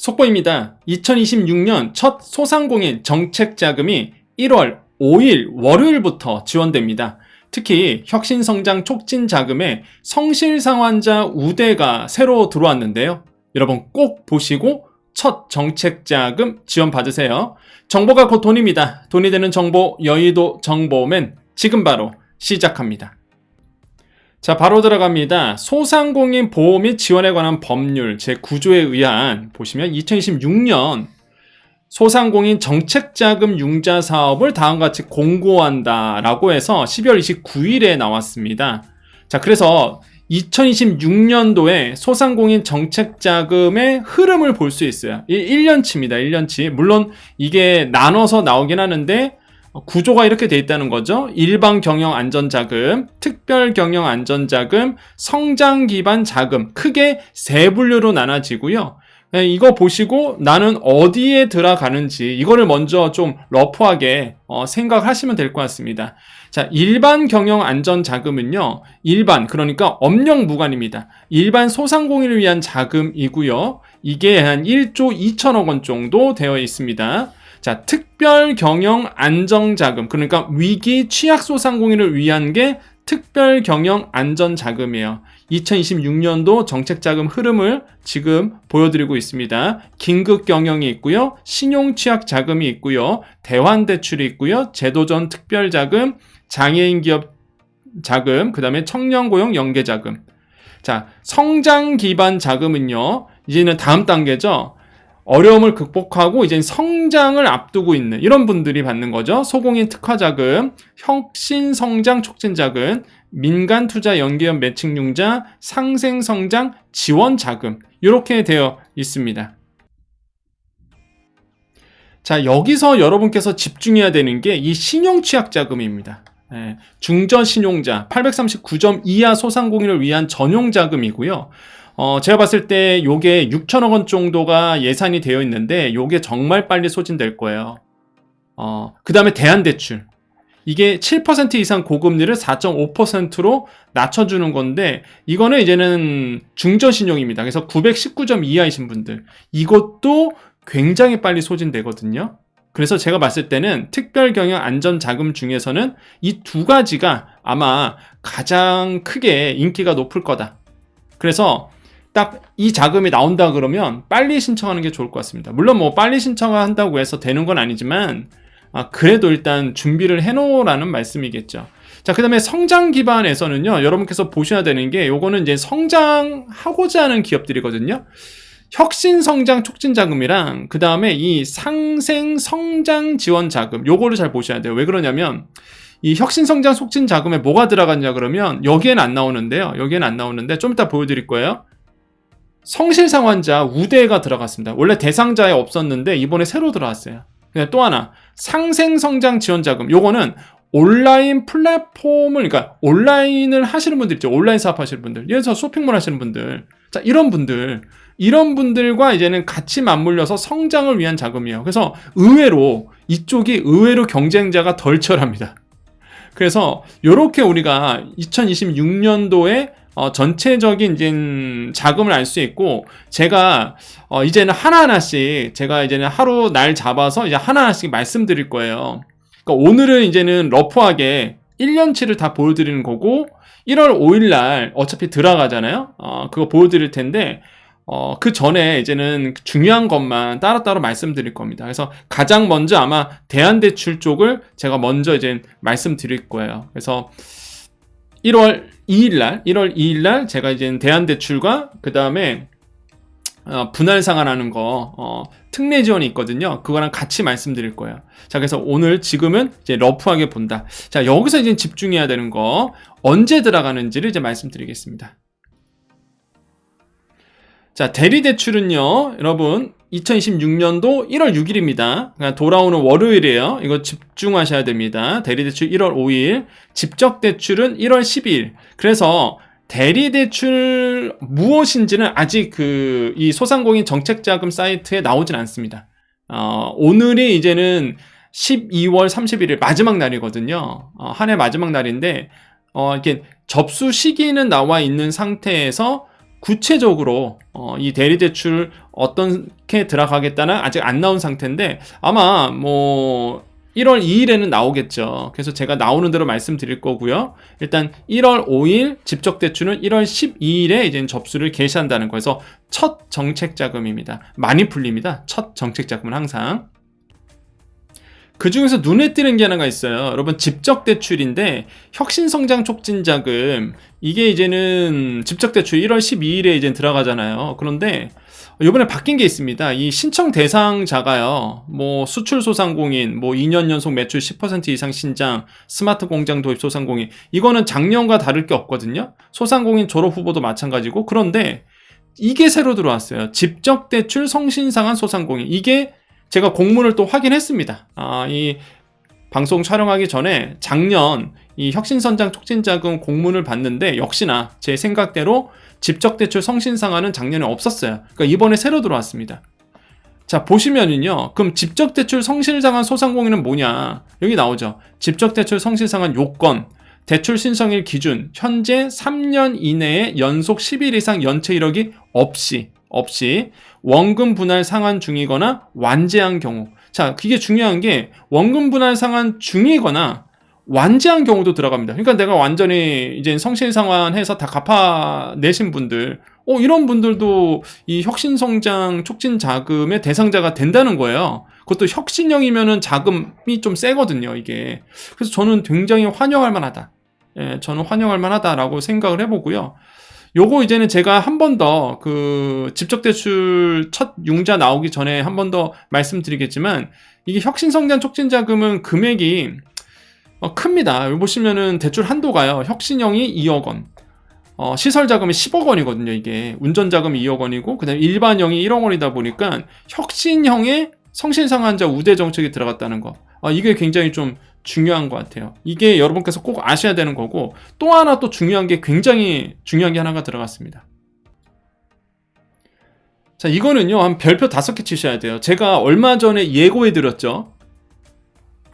속보입니다. 2026년 첫 소상공인 정책자금이 1월 5일 월요일부터 지원됩니다. 특히 혁신성장 촉진자금에 성실상환자 우대가 새로 들어왔는데요. 여러분 꼭 보시고 첫 정책자금 지원 받으세요. 정보가 곧 돈입니다. 돈이 되는 정보, 여의도 정보맨 지금 바로 시작합니다. 자, 바로 들어갑니다. 소상공인 보호 및 지원에 관한 법률 제9조에 의한 보시면 2026년 소상공인 정책자금 융자 사업을 다음과 같이 공고한다라고 해서 12월 29일에 나왔습니다. 자, 그래서 2026년도에 소상공인 정책자금의 흐름을 볼 수 있어요. 1년치입니다. 1년치. 물론 이게 나눠서 나오긴 하는데 구조가 이렇게 돼 있다는 거죠. 일반 경영 안전자금, 특별 경영 안전자금, 성장 기반 자금 크게 세 분류로 나눠지고요. 이거 보시고 나는 어디에 들어가는지 이거를 먼저 좀 러프하게 생각하시면 될 것 같습니다. 자, 일반 경영 안전자금은요. 일반 그러니까 업령 무관입니다. 일반 소상공인을 위한 자금이고요. 이게 한 1조 2천억 원 정도 되어 있습니다. 자, 특별 경영 안정자금 그러니까 위기 취약 소상공인을 위한 게 특별 경영 안전자금이에요. 2026년도 정책자금 흐름을 지금 보여드리고 있습니다. 긴급 경영이 있고요. 신용 취약 자금이 있고요. 대환 대출이 있고요. 제도전 특별자금, 장애인 기업 자금, 그 다음에 청년 고용 연계 자금. 자, 성장 기반 자금은요. 이제는 다음 단계죠. 어려움을 극복하고 이제 성장을 앞두고 있는 이런 분들이 받는 거죠. 소공인 특화자금, 혁신성장 촉진자금, 민간투자 연계형 매칭융자, 상생성장 지원자금 이렇게 되어 있습니다. 자, 여기서 여러분께서 집중해야 되는 게 이 신용취약자금입니다. 중저신용자 839점 이하 소상공인을 위한 전용자금이고요. 제가 봤을 때 요게 6천억 원 정도가 예산이 되어 있는데 요게 정말 빨리 소진될 거예요. 그 다음에 대안대출. 이게 7% 이상 고금리를 4.5%로 낮춰주는 건데 이거는 이제는 중저신용입니다. 그래서 919점 이하이신 분들 이것도 굉장히 빨리 소진되거든요. 그래서 제가 봤을 때는 특별경영 안전자금 중에서는 이 두 가지가 아마 가장 크게 인기가 높을 거다. 그래서 딱 이 자금이 나온다 그러면 빨리 신청하는 게 좋을 것 같습니다. 물론 뭐 빨리 신청한다고 해서 되는 건 아니지만 그래도 일단 준비를 해놓으라는 말씀이겠죠. 자, 그 다음에 성장 기반에서는요, 여러분께서 보셔야 되는 게 요거는 이제 성장하고자 하는 기업들이거든요. 혁신 성장 촉진 자금이랑 그 다음에 이 상생 성장 지원 자금 요거를 잘 보셔야 돼요. 왜 그러냐면 이 혁신 성장 촉진 자금에 뭐가 들어갔냐 그러면 여기에는 안 나오는데요. 여기에는 안 나오는데 좀 이따 보여드릴 거예요. 성실상환자 우대가 들어갔습니다. 원래 대상자에 없었는데 이번에 새로 들어왔어요. 또 하나 상생성장 지원자금 요거는 온라인 플랫폼을 그러니까 온라인을 하시는 분들 있죠. 온라인 사업 하시는 분들 예를 들어서 쇼핑몰 하시는 분들 자 이런 분들과 이제는 같이 맞물려서 성장을 위한 자금이에요. 그래서 이쪽이 의외로 경쟁자가 덜 치열합니다. 그래서 요렇게 우리가 2026년도에 전체적인 이제 자금을 알 수 있고 제가 이제는 하나하나씩 제가 이제는 하루 날 잡아서 이제 하나하나씩 말씀드릴 거예요. 그러니까 오늘은 이제는 러프하게 1년치를 다 보여드리는 거고 1월 5일 날 어차피 들어가잖아요. 그거 보여드릴 텐데 그 전에 이제는 중요한 것만 따로따로 말씀드릴 겁니다. 그래서 가장 먼저 아마 대안대출 쪽을 제가 먼저 이제 말씀드릴 거예요. 그래서 1월 2일 날 제가 이제 대안대출과 그 다음에 분할 상환하는 거 특례 지원이 있거든요. 그거랑 같이 말씀드릴 거예요. 자, 그래서 오늘 지금은 이제 러프하게 본다. 자, 여기서 이제 집중해야 되는 거 언제 들어가는지를 이제 말씀드리겠습니다. 자, 대리대출은요, 여러분 2026년도 1월 6일입니다. 그러니까 돌아오는 월요일이에요. 이거 집중하셔야 됩니다. 대리대출 1월 5일, 직접대출은 1월 12일. 그래서 대리대출 무엇인지는 아직 이 소상공인 정책자금 사이트에 나오진 않습니다. 오늘이 이제는 12월 31일 마지막 날이거든요. 한 해 마지막 날인데, 이렇게 접수 시기는 나와 있는 상태에서 구체적으로 이 대리대출 어떻게 들어가겠다는 아직 안 나온 상태인데 아마 뭐 1월 2일에는 나오겠죠. 그래서 제가 나오는 대로 말씀드릴 거고요. 일단 1월 5일 집적대출은 1월 12일에 이제 접수를 개시한다는 거에서 첫 정책자금입니다. 많이 풀립니다. 첫 정책자금은 항상. 그 중에서 눈에 띄는 게 하나가 있어요. 여러분, 집적대출인데 혁신성장 촉진자금, 이게 이제는 집적대출 1월 12일에 이제 들어가잖아요. 그런데 이번에 바뀐 게 있습니다. 이 신청 대상자가요, 뭐 수출 소상공인, 뭐 2년 연속 매출 10% 이상 신장, 스마트 공장 도입 소상공인, 이거는 작년과 다를 게 없거든요. 소상공인 졸업 후보도 마찬가지고. 그런데 이게 새로 들어왔어요. 집적대출 성신상한 소상공인. 이게 제가 공문을 또 확인했습니다. 이 방송 촬영하기 전에 작년 이 혁신성장 촉진자금 공문을 봤는데 역시나 제 생각대로 집적대출 성신상한은 작년에 없었어요. 그러니까 이번에 새로 들어왔습니다. 자, 보시면은요, 그럼 집적대출 성실상한 소상공인은 뭐냐? 여기 나오죠. 집적대출 성실상한 요건, 대출 신청일 기준, 현재 3년 이내에 연속 10일 이상 연체 이력이 없이 원금 분할 상환 중이거나 완제한 경우. 자, 그게 중요한 게 원금 분할 상환 중이거나 완제한 경우도 들어갑니다. 그러니까 내가 완전히 이제 성실 상환해서 다 갚아내신 분들, 이런 분들도 이 혁신성장 촉진 자금의 대상자가 된다는 거예요. 그것도 혁신형이면은 자금이 좀 세거든요, 이게. 그래서 저는 굉장히 환영할 만하다. 예, 저는 환영할 만하다라고 생각을 해보고요. 요거 이제는 제가 한 번 더 그 집적대출 첫 융자 나오기 전에 한 번 더 말씀드리겠지만, 이게 혁신성장 촉진자금은 금액이 큽니다. 여기 보시면은 대출 한도가요, 혁신형이 2억 원, 시설자금이 10억 원이거든요. 이게 운전자금이 2억 원이고, 그 다음에 일반형이 1억 원이다 보니까 혁신형의 성실상환자 우대 정책이 들어갔다는 거, 이게 굉장히 좀 중요한 것 같아요. 이게 여러분께서 꼭 아셔야 되는 거고, 또 하나 또 중요한 게, 굉장히 중요한 게 하나가 들어갔습니다. 자, 이거는요, 한 별표 5개 치셔야 돼요. 제가 얼마 전에 예고해 드렸죠.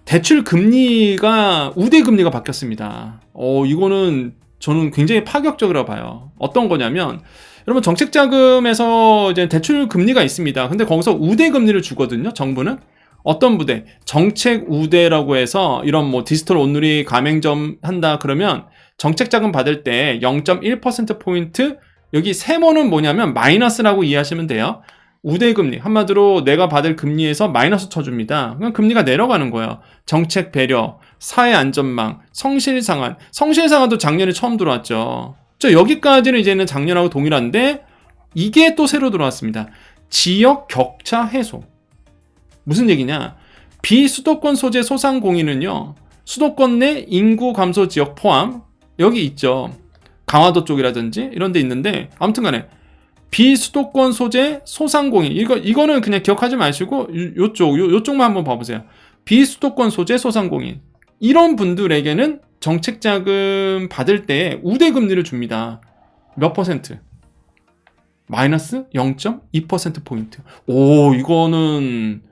대출 금리가 우대 금리가 바뀌었습니다. 이거는 저는 굉장히 파격적이라고 봐요. 어떤 거냐면, 여러분, 정책자금에서 이제 대출 금리가 있습니다. 근데 거기서 우대 금리를 주거든요, 정부는. 어떤 부대? 정책 우대라고 해서 이런 뭐 디지털 온누리 가맹점 한다 그러면 정책자금 받을 때 0.1%포인트, 여기 세모는 뭐냐면 마이너스라고 이해하시면 돼요. 우대금리, 한마디로 내가 받을 금리에서 마이너스 쳐줍니다. 그냥 금리가 내려가는 거예요. 정책 배려, 사회 안전망, 성실상환. 성실상환도 작년에 처음 들어왔죠. 여기까지는 이제는 작년하고 동일한데, 이게 또 새로 들어왔습니다. 지역 격차 해소. 무슨 얘기냐? 비수도권 소재 소상공인은요, 수도권 내 인구 감소 지역 포함, 여기 있죠. 강화도 쪽이라든지 이런 데 있는데, 아무튼 간에 비수도권 소재 소상공인, 이거는 그냥 기억하지 마시고 요쪽만 한번 봐보세요. 비수도권 소재 소상공인, 이런 분들에게는 정책자금 받을 때 우대금리를 줍니다. 몇 퍼센트? 마이너스 0.2%포인트. 이거는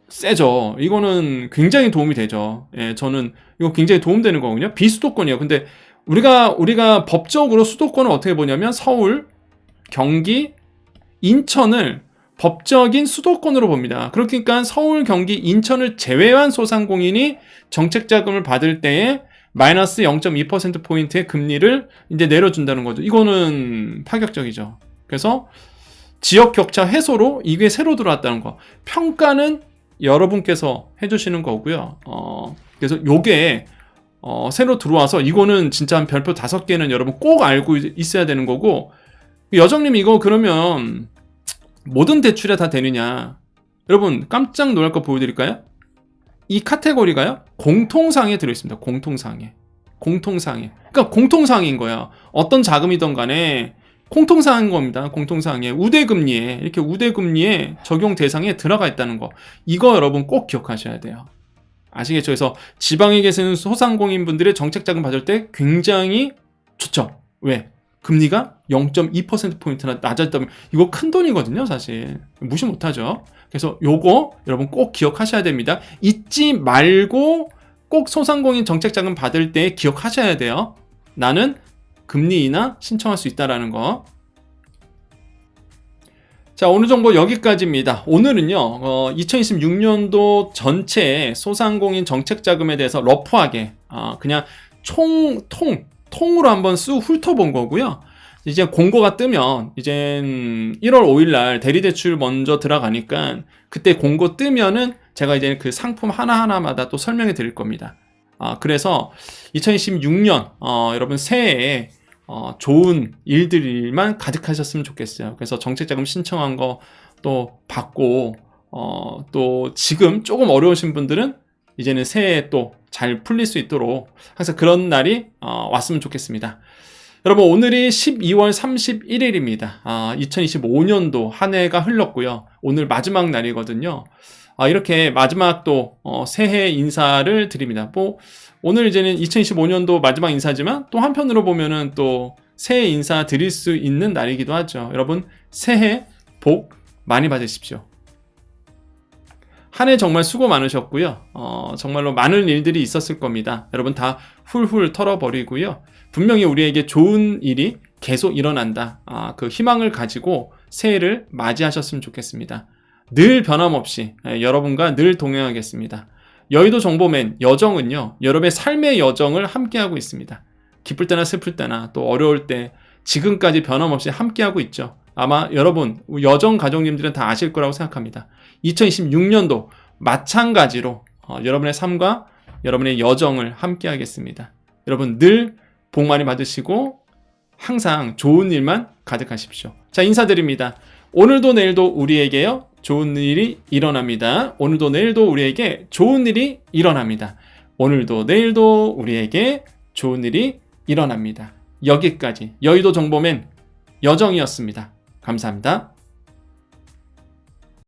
세죠. 이거는 굉장히 도움이 되죠. 예, 저는 이거 굉장히 도움되는 거거든요. 비수도권이에요. 근데 우리가 법적으로 수도권을 어떻게 보냐면 서울, 경기, 인천을 법적인 수도권으로 봅니다. 그러니까 서울, 경기, 인천을 제외한 소상공인이 정책자금을 받을 때에 마이너스 0.2%포인트의 금리를 이제 내려준다는 거죠. 이거는 파격적이죠. 그래서 지역 격차 해소로 이게 새로 들어왔다는 거. 평가는 여러분께서 해주시는 거고요. 그래서 요게 새로 들어와서 이거는 진짜 한 별표 5개는 여러분 꼭 알고 있어야 되는 거고, 여정님 이거 그러면 모든 대출에 다 되느냐? 여러분 깜짝 놀랄 거 보여드릴까요? 이 카테고리가요, 공통사항에 들어있습니다. 공통사항에. 그러니까 공통사항인 거야. 어떤 자금이든 간에 공통사항인 겁니다. 공통사항에. 우대금리에, 이렇게 우대금리에 적용 대상에 들어가 있다는 거. 이거 여러분 꼭 기억하셔야 돼요. 아시겠죠? 그래서 지방에 계시는 소상공인 분들의 정책자금 받을 때 굉장히 좋죠. 왜? 금리가 0.2%포인트나 낮았다면 이거 큰 돈이거든요, 사실. 무시 못하죠. 그래서 요거 여러분 꼭 기억하셔야 됩니다. 잊지 말고 꼭 소상공인 정책자금 받을 때 기억하셔야 돼요. 나는 금리 인하 신청할 수 있다라는 거. 자, 오늘 정보 여기까지입니다. 오늘은요, 2026년도 전체 소상공인 정책자금에 대해서 러프하게, 그냥 통으로 한번 쑥 훑어본 거고요. 이제 공고가 뜨면, 이제 1월 5일날 대리대출 먼저 들어가니까, 그때 공고 뜨면은 제가 이제 그 상품 하나하나마다 또 설명해 드릴 겁니다. 그래서 2026년, 여러분 새해에 좋은 일들만 가득하셨으면 좋겠어요. 그래서 정책자금 신청한 거 또 받고, 또 지금 조금 어려우신 분들은 이제는 새해에 또 잘 풀릴 수 있도록 항상 그런 날이 왔으면 좋겠습니다. 여러분, 오늘이 12월 31일입니다. 2025년도 한 해가 흘렀고요. 오늘 마지막 날이거든요. 이렇게 마지막 또 새해 인사를 드립니다. 오늘 이제는 2025년도 마지막 인사지만 또 한편으로 보면은 또 새해 인사 드릴 수 있는 날이기도 하죠. 여러분, 새해 복 많이 받으십시오. 한 해 정말 수고 많으셨고요. 정말로 많은 일들이 있었을 겁니다. 여러분 다 훌훌 털어버리고요. 분명히 우리에게 좋은 일이 계속 일어난다. 그 희망을 가지고 새해를 맞이하셨으면 좋겠습니다. 늘 변함없이 여러분과 늘 동행하겠습니다. 여의도 정보맨 여정은요, 여러분의 삶의 여정을 함께하고 있습니다. 기쁠 때나 슬플 때나 또 어려울 때 지금까지 변함없이 함께하고 있죠. 아마 여러분, 여정 가족님들은 다 아실 거라고 생각합니다. 2026년도 마찬가지로 여러분의 삶과 여러분의 여정을 함께하겠습니다. 여러분 늘 복 많이 받으시고 항상 좋은 일만 가득하십시오. 자, 인사드립니다. 오늘도 내일도 우리에게요, 좋은 일이 일어납니다. 오늘도 내일도 우리에게 좋은 일이 일어납니다. 오늘도 내일도 우리에게 좋은 일이 일어납니다. 여기까지 여의도 정보맨 여정이었습니다. 감사합니다.